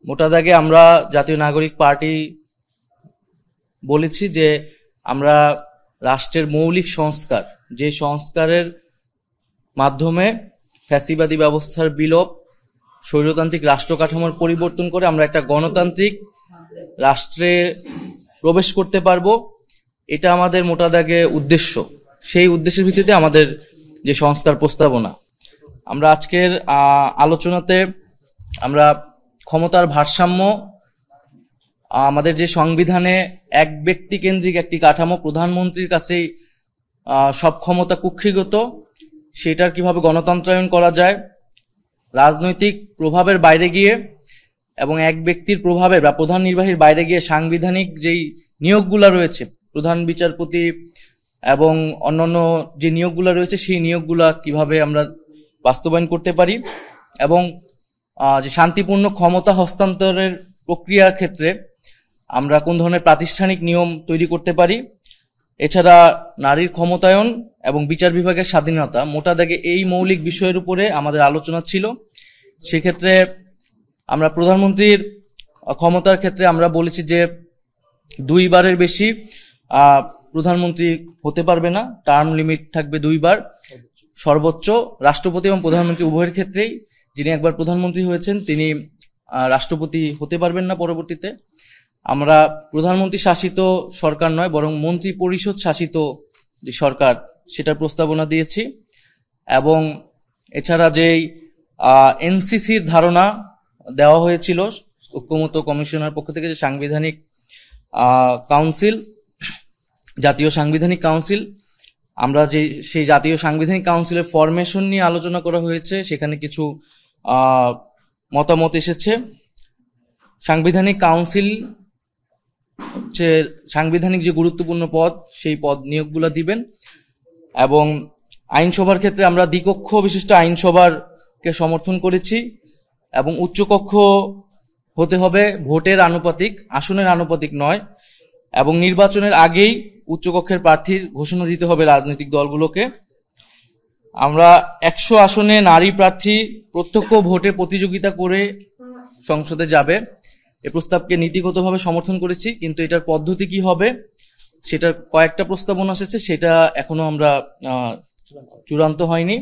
মোটা দাগে আমরা জাতীয় নাগরিক পার্টি বলেছি যে আমরা রাষ্ট্রের মৌলিক সংস্কার, যে সংস্কারের মাধ্যমে ফ্যাসিবাদী ব্যবস্থার বিলোপ, স্বৈরতান্ত্রিক রাষ্ট্র কাঠামোর পরিবর্তন করে আমরা একটা গণতান্ত্রিক রাষ্ট্রে প্রবেশ করতে পারবো, এটা আমাদের মোটা দাগে উদ্দেশ্য। সেই উদ্দেশ্যের ভিত্তিতে আমাদের যে সংস্কার প্রস্তাবনা, আমরা আজকের আলোচনাতে আমরা ক্ষমতার ভারসাম্য, আমাদের যে সংবিধানে এক ব্যক্তি কেন্দ্রিক একটি কাঠামো, প্রধানমন্ত্রীর কাছেই সব ক্ষমতা কুক্ষিগত, সেটার কিভাবে গণতন্ত্রায়ন করা যায়, রাজনৈতিক প্রভাবের বাইরে গিয়ে এবং এক ব্যক্তির প্রভাবের বা প্রধান নির্বাহীর বাইরে গিয়ে সাংবিধানিক যেই নিয়োগগুলো রয়েছে, প্রধান বিচারপতি এবং অন্যান্য যে নিয়োগগুলো রয়েছে, সেই নিয়োগগুলো কিভাবে আমরা বাস্তবায়ন করতে পারি, এবং যে শান্তিপূর্ণ ক্ষমতা হস্তান্তরের প্রক্রিয়ার ক্ষেত্রে আমরা কোন ধরনের প্রাতিষ্ঠানিক নিয়ম তৈরি করতে পারি। এছাড়া নারীর ক্ষমতায়ন এবং বিচার বিভাগের স্বাধীনতা, মোটা দাগে এই মৌলিক বিষয়ের উপরে আমাদের আলোচনা ছিল। সেক্ষেত্রে আমরা প্রধানমন্ত্রীর ক্ষমতার ক্ষেত্রে আমরা বলেছি যে 2 বারের বেশি প্রধানমন্ত্রী হতে পারবে না, টার্ম লিমিট থাকবে 2 বার সর্বোচ্চ। রাষ্ট্রপতি এবং প্রধানমন্ত্রী উভয়ের ক্ষেত্রেই যিনি একবার প্রধানমন্ত্রী হয়েছেন তিনি রাষ্ট্রপতি হতে পারবেন না পরবর্তীতে। আমরা প্রধানমন্ত্রী শাসিত সরকার নয়, বরং মন্ত্রী পরিষদ শাসিত যে সরকার, সেটার প্রস্তাবনা দিয়েছি। এবং এছাড়া যেই এনসিসির ধারণা দেওয়া হয়েছিল ঐক্যমত্য কমিশনের পক্ষ থেকে, যে সাংবিধানিক কাউন্সিল, জাতীয় সাংবিধানিক কাউন্সিল, আমরা যে সেই জাতীয় সাংবিধানিক কাউন্সিলের ফরমেশন নিয়ে আলোচনা করা হয়েছে, সেখানে কিছু মতামত এসেছে। সাংবিধানিক কাউন্সিল হচ্ছে সাংবিধানিক যে গুরুত্বপূর্ণ পদ, সেই পদ নিয়োগগুলো দিবেন। এবং আইনসভার ক্ষেত্রে আমরা দ্বিকক্ষ বিশিষ্ট আইনসভাকে সমর্থন করেছি, এবং উচ্চকক্ষ হতে হবে ভোটের আনুপাতিক, আসনের আনুপাতিক নয়, এবং নির্বাচনের আগেই উচ্চকক্ষের প্রার্থীর ঘোষণা দিতে হবে রাজনৈতিক দলগুলোকে। আমরা 100 আসনে নারী প্রার্থী প্রত্যক্ষ ভোটে প্রতিযোগিতা করে সংসদে যাবে, এ প্রস্তাবকে নীতিগতভাবে সমর্থন করেছি, কিন্তু এটার পদ্ধতি কি হবে সেটার কয়েকটা প্রস্তাবনা এসেছে, সেটা এখনো আমরা চূড়ান্ত হয়নি,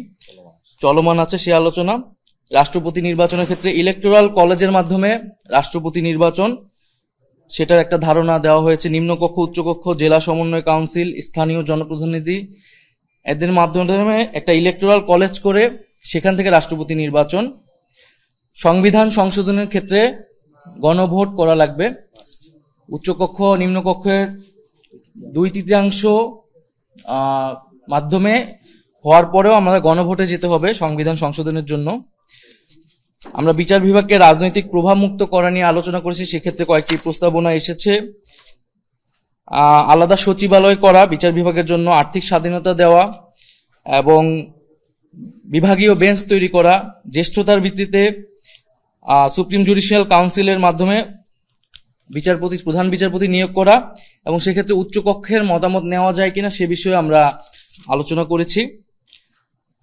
চলমান আছে সে আলোচনা। রাষ্ট্রপতি নির্বাচনের ক্ষেত্রে ইলেকটোরাল কলেজের মাধ্যমে রাষ্ট্রপতি নির্বাচন, সেটার একটা ধারণা দেওয়া হয়েছে। নিম্নকক্ষ, উচ্চকক্ষ, জেলা সমন্বয় কাউন্সিল, স্থানীয় জনপ্রতিনিধি, এদের মাধ্যমে একটা ইলেকটোরাল কলেজ করে সেখান থেকে রাষ্ট্রপতি নির্বাচন। সংবিধান সংশোধনের ক্ষেত্রে গণভোট করা লাগবে। উচ্চকক্ষ নিম্নকক্ষের 2/3 মাধ্যমে হওয়ার পরেও আমরা গণভোটে যেতে হবে সংবিধান সংশোধনের জন্য। আমরা বিচার বিভাগকে রাজনৈতিক প্রভাব মুক্ত করা নিয়ে আলোচনা করেছি, সেক্ষেত্রে কয়েকটি প্রস্তাবনা এসেছে। আলাদা সচিবালয় করা, বিচার বিভাগের জন্য আর্থিক স্বাধীনতা দেওয়া, এবং বিভাগীয় বেঞ্চ তৈরি করা, জ্যেষ্ঠতার ভিত্তিতে সুপ্রিম জুডিশিয়াল কাউন্সিলের মাধ্যমে প্রধান বিচারপতি নিয়োগ করা, এবং সেক্ষেত্রে উচ্চকক্ষের মতামত নেওয়া যায় কিনা সে বিষয়ে আমরা আলোচনা করেছি।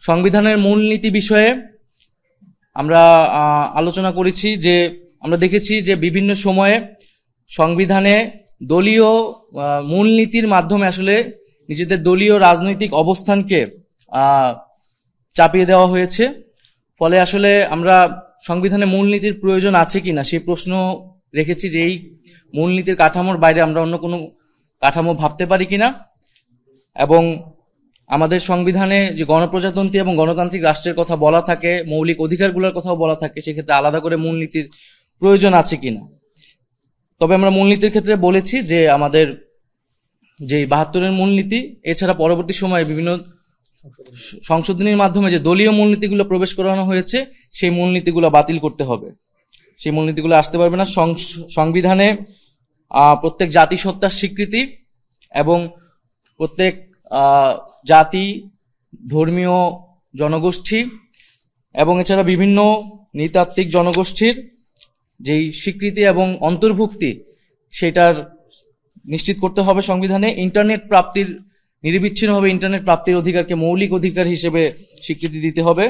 সংবিধানের মূলনীতি বিষয়ে আমরা আলোচনা করেছি, যে আমরা দেখেছি যে বিভিন্ন সময়ে সংবিধানে দলীয় মূলনীতির মাধ্যমে আসলে নিজেদের দলীয় রাজনৈতিক অবস্থানকে চাপিয়ে দেওয়া হয়েছে। ফলে আসলে আমরা সংবিধানে মূলনীতির প্রয়োজন আছে কিনা সেই প্রশ্ন রেখেছি, যে এই মূলনীতির কাঠামোর বাইরে আমরা অন্য কোনো কাঠামো ভাবতে পারি কিনা। এবং আমাদের সংবিধানে যে গণপ্রজাতন্ত্রী এবং গণতান্ত্রিক রাষ্ট্রের কথা বলা থাকে, মৌলিক অধিকারগুলোর কথাও বলা থাকে, সেক্ষেত্রে আলাদা করে মূলনীতির প্রয়োজন আছে কিনা। তবে আমরা মূলনীতির ক্ষেত্রে বলেছি যে আমাদের যে 72-এর মূলনীতি, এছাড়া পরবর্তী সময়ে বিভিন্ন সংশোধনীর মাধ্যমে যে দলীয় মূলনীতিগুলো প্রবেশ করানো হয়েছে, সেই মূলনীতিগুলো বাতিল করতে হবে, সেই মূলনীতিগুলো আসতে পারবে না। সংবিধানে প্রত্যেক জাতিসত্তার স্বীকৃতি এবং প্রত্যেক জাতি, ধর্মীয় জনগোষ্ঠী এবং এছাড়া বিভিন্ন নৃতাত্ত্বিক জনগোষ্ঠীর যেই স্বীকৃতি এবং অন্তর্ভুক্তি, সেটার নিশ্চিত করতে হবে সংবিধানে। ইন্টারনেট প্রাপ্তির, নিরবিচ্ছিন্নভাবে ইন্টারনেট প্রাপ্তির অধিকারকে মৌলিক অধিকার হিসেবে স্বীকৃতি দিতে হবে।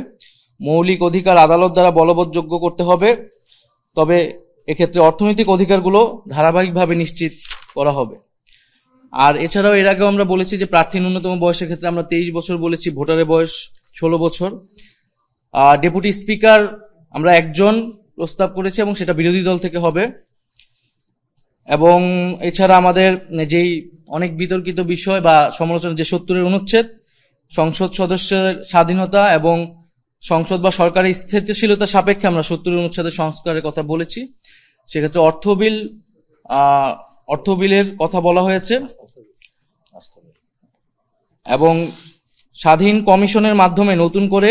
মৌলিক অধিকার আদালত দ্বারা বলবৎযোগ্য করতে হবে। তবে এক্ষেত্রে অর্থনৈতিক অধিকারগুলো ধারাবাহিকভাবে নিশ্চিত করা হবে। আর এছাড়াও এর আগেও আমরা বলেছি যে প্রার্থীর ন্যূনতম বয়সের ক্ষেত্রে আমরা 23 বছর বলেছি, ভোটারের বয়স 16 বছর। ডেপুটি স্পিকার আমরা একজন প্রস্তাব করেছি এবং সেটা বিরোধী দল থেকে হবে। এবং এছাড়া আমাদের যেই অনেক বিতর্কিত বিষয় বা সমালোচনা, যে 70-এর অনুচ্ছেদ, সংসদ সদস্যের স্বাধীনতা এবং সংসদ বা সরকারের স্থিতিশীলতা সাপেক্ষে আমরা 70-এর অনুচ্ছেদের সংস্কারের কথা বলেছি। সেক্ষেত্রে অর্থ বিলের কথা বলা হয়েছে এবং স্বাধীন কমিশনের মাধ্যমে নতুন করে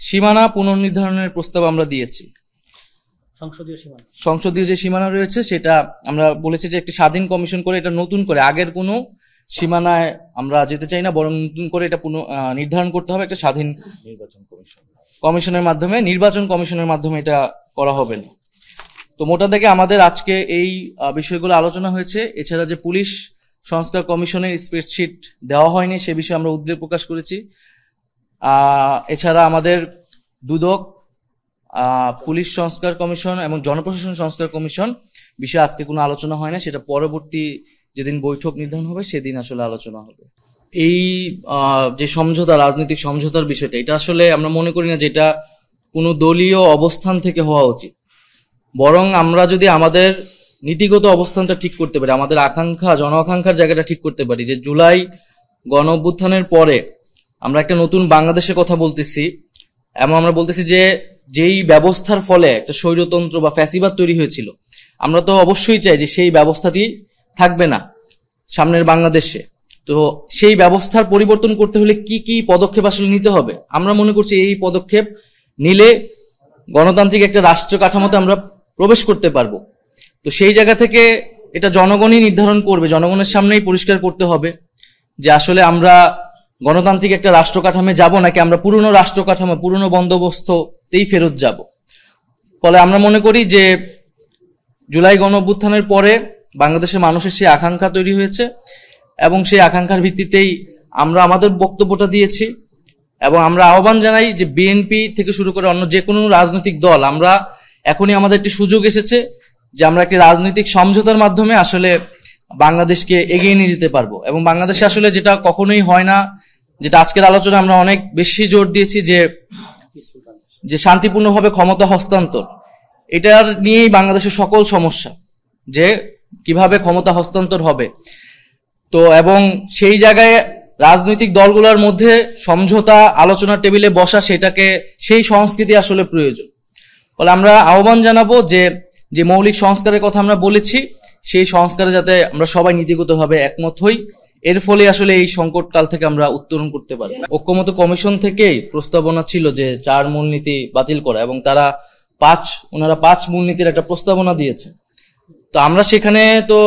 সীমানা পুনর্নির্ধারণের প্রস্তাব আমরা দিয়েছি। সংসদীয় যে সীমানা রয়েছে সেটা আমরা বলেছি যে একটি স্বাধীন কমিশন করে এটা নতুন করে, আগের কোনো সীমানায় আমরা যেতে চাই না, বরং নতুন করে এটা নির্ধারণ করতে হবে একটা স্বাধীন কমিশনের মাধ্যমে, নির্বাচন কমিশনের মাধ্যমে এটা করা হবে না। তো মোটা দাগে আমাদের আজকে এই বিষয়গুলো আলোচনা হয়েছে। এছাড়া যে পুলিশ সংস্কার কমিশনের স্প্রেডশিট দেওয়া হয়নি সে বিষয়ে আমরা উদ্বেগ প্রকাশ করেছি। এছাড়া আমাদের দুদক, পুলিশ সংস্কার কমিশন এবং জনপ্রশাসন সংস্কার কমিশন বিষয়ে আজকে কোনো আলোচনা হয় না, সেটা পরবর্তী যেদিন বৈঠক নির্ধারণ হবে সেদিন আসলে আলোচনা হবে। এই যে সমঝোতা, রাজনৈতিক সমঝোতার বিষয়টা, এটা আসলে আমরা মনে করি না যে এটা কোনো দলীয় অবস্থান থেকে হওয়া উচিত, বরং আমরা যদি আমাদের নীতিগত অবস্থানটা ঠিক করতে পারি, আমাদের আকাঙ্ক্ষা, জন আকাঙ্ক্ষার জায়গাটা ঠিক করতে পারি, যে জুলাই গণ অভ্যুত্থানের পরে আমরা একটা নতুন বাংলাদেশের কথা বলতেছি এবং আমরা বলতেছি যে যেই ব্যবস্থার ফলে একটা স্বৈরতন্ত্র বা ফ্যাসিবাদ তৈরি হয়েছিল, আমরা তো অবশ্যই চাই যে সেই ব্যবস্থাটি থাকবে না সামনের বাংলাদেশে। তো সেই ব্যবস্থার পরিবর্তন করতে হলে কি কি পদক্ষেপ আসলে নিতে হবে, আমরা মনে করছি এই পদক্ষেপ নিলে গণতান্ত্রিক একটা রাষ্ট্র কাঠামোতে আমরা প্রবেশ করতে পারবো। তো সেই জায়গা থেকে এটা জনগণই নির্ধারণ করবে, জনগণের সামনেই পরিষ্কার করতে হবে যে আসলে আমরা গণতান্ত্রিক একটা রাষ্ট্র কাঠামো যাব নাকি আমরা পুরনো রাষ্ট্র কাঠামো, পুরনো বন্দোবস্ততেই ফেরত যাব। ফলে আমরা মনে করি যে জুলাই গণ অভ্যুত্থানের পরে বাংলাদেশের মানুষের সেই আকাঙ্ক্ষা তৈরি হয়েছে এবং সেই আকাঙ্ক্ষার ভিত্তিতেই আমরা আমাদের বক্তব্যটা দিয়েছি এবং আমরা আহ্বান জানাই যে বিএনপি থেকে শুরু করে অন্য যে কোনো রাজনৈতিক দল, আমরা এখনই আমাদের একটি সুযোগ এসেছে যে আমরা একটি রাজনৈতিক সমঝোতার মাধ্যমে আসলে বাংলাদেশকে এগিয়ে নিয়ে যেতে পারবো। এবং বাংলাদেশে আসলে যেটা কখনোই হয় না, যেটা আজকের আলোচনা আমরা অনেক বেশি জোর দিয়েছি, যে শান্তিপূর্ণভাবে ক্ষমতা হস্তান্তর, এটার নিয়েই বাংলাদেশের সকল সমস্যা, যে কিভাবে ক্ষমতা হস্তান্তর হবে। তো এবং সেই জায়গায় রাজনৈতিক দলগুলোর মধ্যে সমঝোতা, আলোচনার টেবিলে বসা, সেটাকে সেই সংস্কৃতি আসলে প্রয়োজন। ফলে আমরা আহ্বান জানাবো যে মৌলিক সংস্কারের কথা আমরা বলেছি, সেই সংস্কারে যাতে আমরা সবাই নীতিগতভাবে একমত হই, এর ফলে আসলে এই সংকট কাল থেকে আমরা উত্তরণ করতে পারি। ঐক্যমত কমিশন থেকেই প্রস্তাবনা ছিল যে 4 মূলনীতি বাতিল করা, এবং ওনারা 5 মূলনীতির একটা প্রস্তাবনা দিয়েছে। তো আমরা সেখানে তো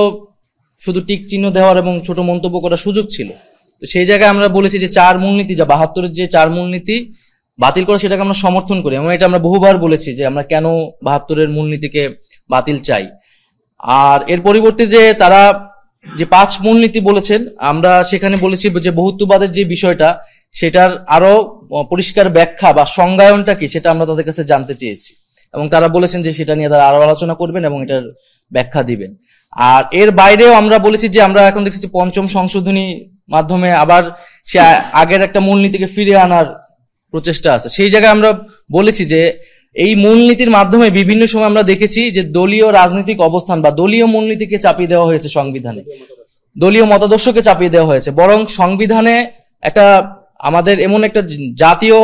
শুধু টিক চিহ্ন দেওয়ার এবং ছোট মন্তব্য করার সুযোগ ছিল। তো সেই জায়গায় আমরা বলেছি যে 4 মূলনীতি, যা 72-এর যে 4 মূলনীতি বাতিল করা, সেটাকে আমরা সমর্থন করি এবং এটা আমরা বহুবার বলেছি যে আমরা কেন 72-এর মূলনীতিকে বাতিল চাই। আর এর পরিবর্তে যে তারা যে 5 মূলনীতি বলেছেন, আমরা সেখানে বলেছি যে বহুত্ববাদের যে বিষয়টা, সেটার আরো পরিষ্কার ব্যাখ্যা বা সংজ্ঞায়নটা কি, সেটা আমরা তাদের কাছে জানতে চেয়েছি এবং তারা বলেছেন যে সেটা নিয়ে তারা আরো আলোচনা করবেন এবং এটার ব্যাখ্যা দিবেন। আর এর বাইরেও আমরা বলেছি যে আমরা এখন দেখছি 5ম সংশোধনী মাধ্যমে আবার সে আগের একটা মূলনীতিকে ফিরিয়ে আনার প্রচেষ্টা আছে। সেই জায়গায় আমরা বলেছি যে এই মূলনীতির মাধ্যমে বিভিন্ন সময় আমরা দেখেছি যে দলীয় রাজনৈতিক অবস্থান বা দলীয় মূলনীতিকে চাপিয়ে দেওয়া হয়েছে সংবিধানে, দলীয় মতাদর্শকে চাপিয়ে দেওয়া হয়েছে, বরং সংবিধানে একটা আমাদের এমন একটা জাতীয়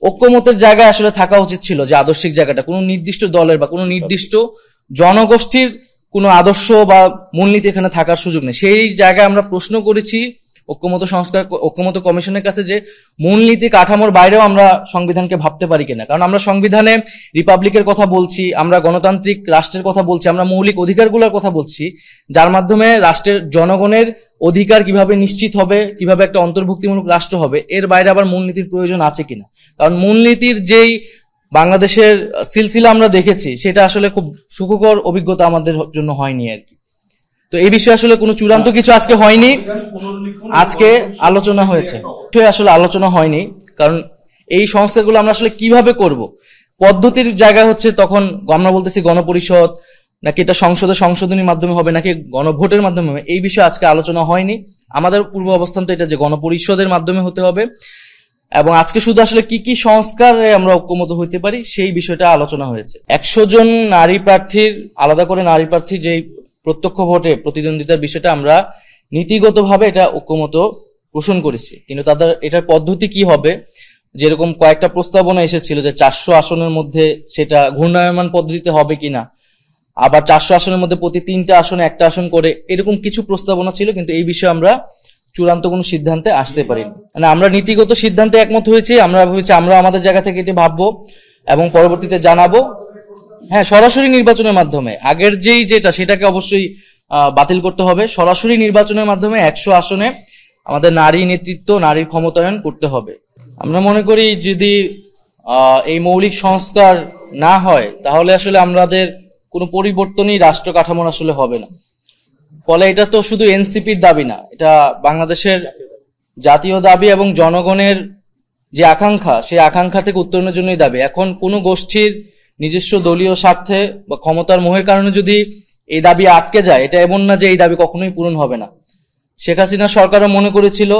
ঐক্যমতের জায়গায় আসলে থাকা উচিত ছিল, যে আদর্শিক জায়গাটা কোনো নির্দিষ্ট দলের বা কোনো নির্দিষ্ট জনগোষ্ঠীর কোনো আদর্শ বা মূলনীতি এখানে থাকার সুযোগ নেই। সেই জায়গায় আমরা প্রশ্ন করেছি ঐক্যমত কমিশনের কাছে যে মূলনীতি কাঠামোর বাইরেও আমরা সংবিধানকে ভাবতে পারি কিনা, কারণ আমরা সংবিধানে রিপাবলিকের কথা বলছি, আমরা গণতান্ত্রিক রাষ্ট্রের কথা বলছি, আমরা মৌলিক অধিকারগুলোর কথা বলছি, যার মাধ্যমে রাষ্ট্রের জনগণের অধিকার কিভাবে নিশ্চিত হবে, কিভাবে একটা অন্তর্ভুক্তিমূলক রাষ্ট্র হবে, এর বাইরে আবার মূলনীতির প্রয়োজন আছে কিনা। কারণ মূলনীতির যেই বাংলাদেশের সিলসিলা আমরা দেখেছি, সেটা আসলে খুব সুখকর অভিজ্ঞতা আমাদের জন্য হয়নি আর কি। তো এই বিষয়ে আসলে কোনো চূড়ান্ত কিছু আজকে হয়নি, আজকে আলোচনা হয়েছে, আসলে আলোচনা হয়নি, কারণ এই সংস্কারগুলো আমরা আসলে কিভাবে করব, পদ্ধতির জায়গা হচ্ছে তখন আমরা বলতেছি গণপরিষদ নাকি এটা সংসদে সংশোধনীর মাধ্যমে হবে, নাকি গণভোটের মাধ্যমে হবে, এই বিষয়ে আজকে আলোচনা হয়নি। আমাদের পূর্ব অবস্থান তো এটা যে গণপরিষদের মাধ্যমে হতে হবে, এবং আজকে শুধু আসলে কি কি সংস্কারে আমরা ঐক্যমত হইতে পারি সেই বিষয়টা আলোচনা হয়েছে। 100 জন নারী প্রার্থীর, আলাদা করে নারী প্রার্থী যেই প্রত্যক্ষ ভোটে প্রতিদ্বন্দ্বিতার বিষয়টা আমরা নীতিগতভাবে এটা ঐক্যমত পোষণ করেছি, কিন্তু তাদের এটার পদ্ধতি কি হবে, যেরকম কয়েকটা প্রস্তাবনা এসেছিল যে 400 আসনের মধ্যে সেটা ঘূর্ণায়মান পদ্ধতিতে হবে কিনা, আবার 400 আসনের মধ্যে প্রতি 3টা আসনে 1টা আসন করে, এরকম কিছু প্রস্তাবনা ছিল, কিন্তু এই বিষয়ে আমরা চূড়ান্ত কোনো সিদ্ধান্তে আসতে পারিনি। মানে আমরা নীতিগত সিদ্ধান্তে একমত হয়েছি, আমরা ভেবেছি আমরা আমাদের জায়গা থেকে এটি ভাববো এবং পরবর্তীতে জানাবো। হ্যাঁ, সরাসরি নির্বাচনের মাধ্যমে, আগের যেটা সেটাকে অবশ্যই বাতিল করতে হবে। সরাসরি নির্বাচনের মাধ্যমে 100 আসনে আমাদের নারী নেতৃত্ব, নারীর ক্ষমতায়ন করতে হবে। আমরা মনে করি যদি এই মৌলিক সংস্কার না হয় তাহলে আসলে আমাদের কোনো পরিবর্তনই রাষ্ট্র কাঠামোর আসলে হবে না। ফলে এটা তো শুধু এনসিপির দাবি না, এটা বাংলাদেশের জাতীয় দাবি এবং জনগণের যে আকাঙ্ক্ষা, সেই আকাঙ্ক্ষা থেকে উত্তরণের জন্যই দাবি। এখন কোনো গোষ্ঠীর নিজস্ব দলীয় স্বার্থে বা ক্ষমতার মোহের কারণে যদি এই দাবি আটকে যায়, এটা এমন না যে এই দাবি কখনোই পূরণ হবে না। শেখ হাসিনা সরকারও মনে করেছিল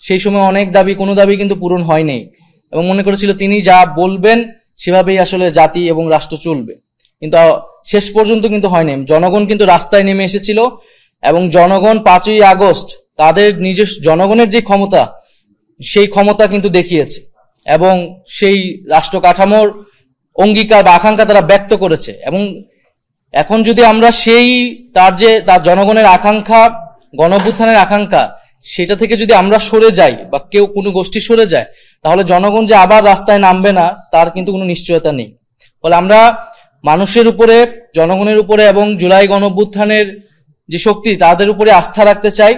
সেই সময় অনেক দাবি, কোনো দাবি কিন্তু পূরণ হয়নি, এবং মনে করেছিল তিনি যা বলবেন সেভাবেই আসলে জাতি এবং রাষ্ট্র চলবে, কিন্তু শেষ পর্যন্ত কিন্তু হয়নি। জনগণ কিন্তু রাস্তায় নেমে এসেছিল, এবং জনগণ 5ই আগস্ট তাদের নিজস্ব জনগণের যে ক্ষমতা, সেই ক্ষমতা কিন্তু দেখিয়েছে, এবং সেই রাষ্ট্র কাঠামোর অঙ্গীকার বা আকাঙ্ক্ষা তারা ব্যক্ত করেছে। এবং এখন যদি আমরা সেই তার জনগণের আকাঙ্ক্ষা, গণঅভ্যুত্থানের আকাঙ্ক্ষা, সেটা থেকে যদি আমরা সরে যাই বা কেউ কোনো গোষ্ঠী সরে যায়, তাহলে জনগণ যে আবার রাস্তায় নামবে না তার কিন্তু কোনো নিশ্চয়তা নেই। ফলে আমরা মানুষের উপরে, জনগণের উপরে এবং জুলাই গণঅভ্যুত্থানের যে শক্তি তাদের উপরে আস্থা রাখতে চাই,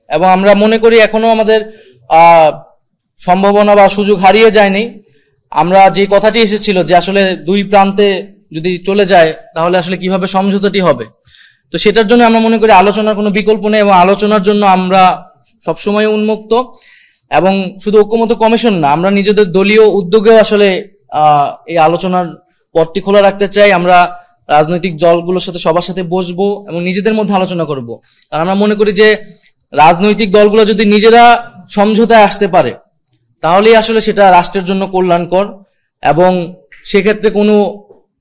এবং আমরা মনে করি এখনো আমাদের সম্ভাবনা বা সুযোগ হারিয়ে যায়নি। আমরা যে কথাটি এসেছিল যে আসলে দুই প্রান্তে যদি চলে যায় তাহলে আসলে কিভাবে সমঝোতাটি হবে, তো সেটার জন্য আমরা মনে করি আলোচনার কোনো বিকল্প নেই, এবং আলোচনার জন্য আমরা সবসময় উন্মুক্ত। এবং শুধু ঐক্যমত্য কমিশন না, আমরা নিজেদের দলীয় উদ্যোগেও আসলে এই আলোচনার পথটি খোলা রাখতে চাই। আমরা রাজনৈতিক দলগুলোর সাথে সবার সাথে বসবো এবং নিজেদের মধ্যে আলোচনা করব, কারণ আমরা মনে করি যে রাজনৈতিক দলগুলো যদি নিজেরা সমঝোতায় আসতে পারে তাহলেই আসলে সেটা রাষ্ট্রের জন্য কল্যাণকর, এবং সেক্ষেত্রে কোনো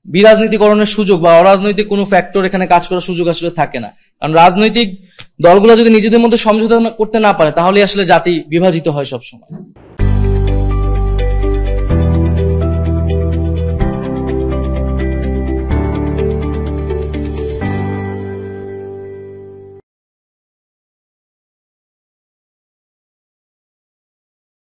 বিরাজনীতিকরণের সুযোগ বা অরাজনৈতিক কোনো ফ্যাক্টর এখানে কাজ করার সুযোগ আসলে থাকে না। কারণ রাজনৈতিক দলগুলো যদি নিজেদের মধ্যে সমঝোতা করতে না পারে তাহলে আসলে জাতি বিভাজিত হয় সবসময়।